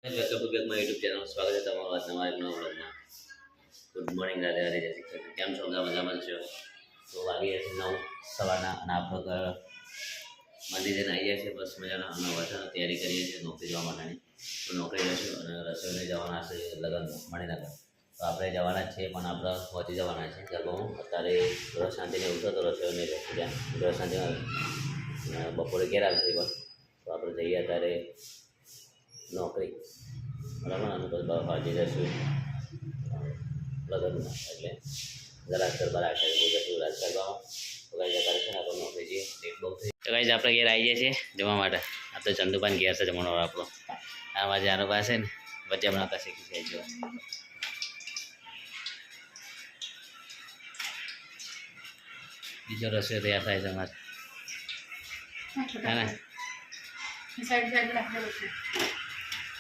Welcome to back my YouTube channel. સ્વાગત છે તમારું આજના મારા નવા વ્લોગમાં. ગુડ મોર્નિંગ, રાધે રાધે, જય શ્રી કૃષ્ણ. કેમ છો? બધા મજામાં છો? તો વાગી છે 9 સવારના અને આપણે મંદિરે આવી ગયા છે. બસ મજાના અને વચન તૈયારી કરીએ છીએ નોકરી જવા માટેની. તો નોકરી જઈશું અને રસોઈને જવાના છે લગ્નમાં મણિનગર. તો આપણે જવાના જ છીએ પણ આપણે પહોંચી જવાના છે ગરબામાં. અત્યારે ગ્રહ શાંતિને ઉઠો તો રસોઈને જશું ત્યાં ગ્રહ શાંતિ બપોરે ઘેર આવશે પણ. તો આપણે જઈએ અત્યારે નોકરી બરાબર. અને પછી પહોંચી જઈશું લગ્નમાં. એટલે જરાક ગરબા રાખે જશું રાજ કરવામાં. તો કાંઈ જતા રહેશે ને આપણે નોકરી જઈએ લેટ બહુ થઈ. તો કાંઈ આપણે ઘેર આવી જઈએ છીએ જમવા માટે. આ તો ચંદુભાઈ ઘેર છે જમવાનો આપણો. આમાં જાનો પાસે ને વચ્ચે બનાવતા શીખી જાય જો. બીજો રસોઈ તૈયાર થાય છે અમારે હે ને.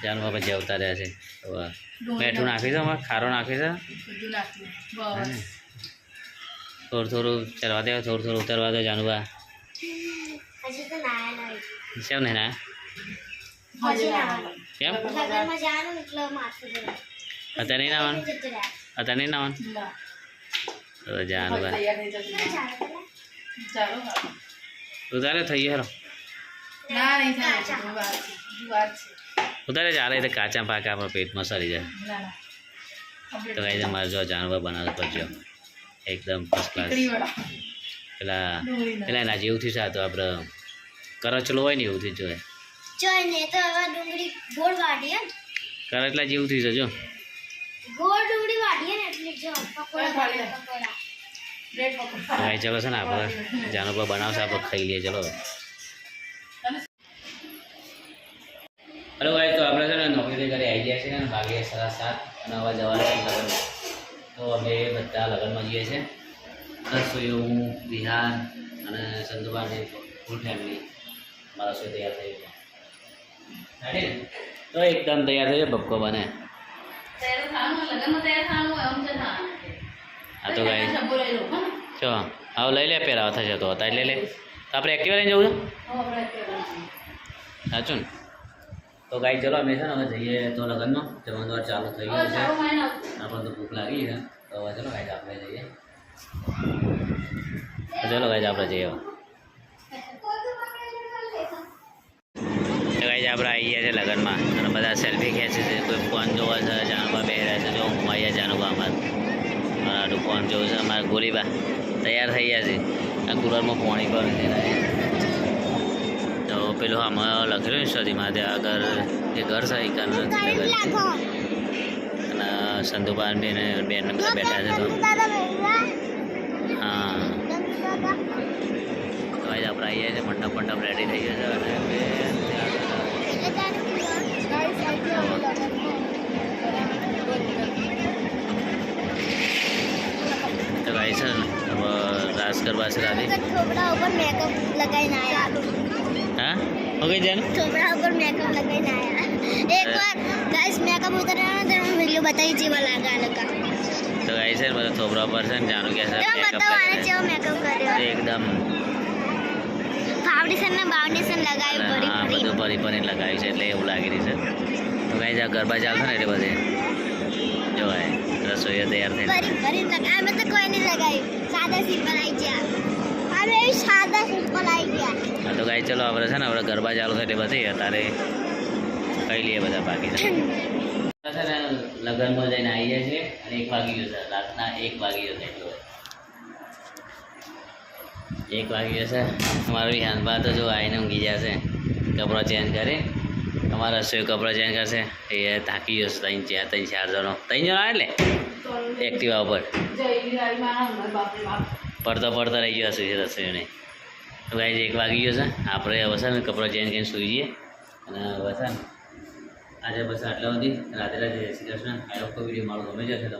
જાન બાબા જે આવતા રહ્યા છે. મેઠું નાખી દો, અમારે ખારો નાખી દો, થોડું થોડું ચરવા દે, થોડું થોડું ઉતરવા દો જાનુબા. કેમ નહીં ના કેમ અત્યારે નહીં નાવાનું? અત્યારે નહીં નાવાનું તો જાનુબા ઉતારે થઈ ગયો. ઉતારે ચાલે તો કાચા પાકા આપણા પેટમાં સરી જાય. તો કાંઈ તમારે જો જાનવર બનાવતો કરજો એકદમ ફર્સ્ટ ક્લાસ. પેલા એના જેવું થયું છે. તો આપણે કરચલો હોય ને એવું થયું જોઈએ. કરચલા જેવું થયું છે જો. ભાઈ ચલો છે ને આપણે જાનવર બનાવશે, આપણે ખાઈ લઈએ. ચલો હલો ભાઈ. તો આપણે છે ને નોકરી ઘરે આવી ગયા છીએ ને વાગે 7:30 અને હવે જવાના છે લગ્નમાં. તો અમે બધા લગ્નમાં જઈએ છીએ. રસોઈ હું, વિહાન અને સંધુબાની ફૂલ ફેમિલી. મારા રસોઈ તૈયાર થઈ છે તો એકદમ તૈયાર થઈ જાય. બપકો બને હા તો ગાઈ ચો હવે લઈ લે. પહેરાવા થશે તો હતા એટલે લે. તો આપણે એક્ટિવા લઈને જવું છે સાચું ને. તો ગાઈ ચલો અમે છે ને હવે જઈએ તો લગ્નમાં. જમણવાર ચાલુ થઈ ગયું છે. આપણને તો ભૂખ લાગી છે. તો હવે ચલો ગાઈ આપણે જઈએ. ચલો ગાઈ આપણે જઈએ. તો ગાઈ આપણે આવી ગયા છે લગ્નમાં અને બધા સેલ્ફી ખેંચે છે. કોઈ ફોન જોવા છે, જાનુબા બેહ્યા છે. જો હું આવ્યા જાનુબા અમારું ફોન જોવું છે. અમારા ગોલીબા તૈયાર થઈ ગયા છે. આ કુલરમાં પાણી પર તો પેલું આમાં લખેલું ને સદીમાં ત્યાં આગળ એ ઘર છે એ ઘર અને સંધુબાન બેન બધા બેઠા છે. તો હા તો આજે આપણે આવીએ છીએ. મંડપ રેડી થઈ ગયો છે અને તો ગાઈ છે હવે રાસ કરવા છે રાધી. हाँ ओके जान थोड़ा ऊपर मेकअप लगाना आया. एक बार गाइस मेकअप उतर रहा है तो मैं वीडियो बताई जी वाला गाने का. तो गाइस है मतलब थोबरा पर से जानो कैसा मेकअप बताने चाहिए मेकअप कर रहे हो एकदम फाउंडेशन लगाई परी हां બધું પરી લગાવ્યું છે એટલે એવું લાગી રહી છે. તો ગાઈસ આ ગરબા ચાલશે ને એટલે બધે જો ભાઈ રસોઈ તૈયાર થઈ પરી લગાય. મેં તો કોઈ નહીં લગાઈ, સાદા સિમ્પલ આવી ગયા. અમે સાદા સિમ્પલ આવી ગયા. હા તો ગાઈ ચલો આપણે છે ને આપણે ગરબા ચાલુ થાય એટલે બધી અત્યારે ખાઈ લઈએ બધા બાકી છે ને. લગ્નમાં જઈને આવી જાય છે અને 1 વાગી ગયો છે. રાતના 1 વાગી ગયો છે. 1 વાગી ગયો છે. અમારો વિહાનબા તો જો આવીને ઊંઘી જશે. કપડાં ચેન્જ કરે. અમારા રસોઈ કપડાં ચેન્જ કરશે. એ થાકી ગયો છે. 3-4 જણો 3 જણો એટલે એક્ટિવા ઉપર પડતા રહી ગયો હશે રસોઈને. તો ગાઈ 1 વાગી ગયો છે. આપણે હવે છે ને કપડાં ચેન્જ કરીને સૂઈ જઈએ અને હવે છે ને આજે બસ આટલા સુધી. રાધે રાધે, જય શ્રી કૃષ્ણ. આ લોકો વિડીયો મારો ગમે જશે તો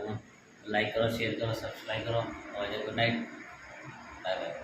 લાઈક કરો, શેર કરો, સબસ્ક્રાઈબ કરો. હવે ગુડ નાઇટ, બાય બાય.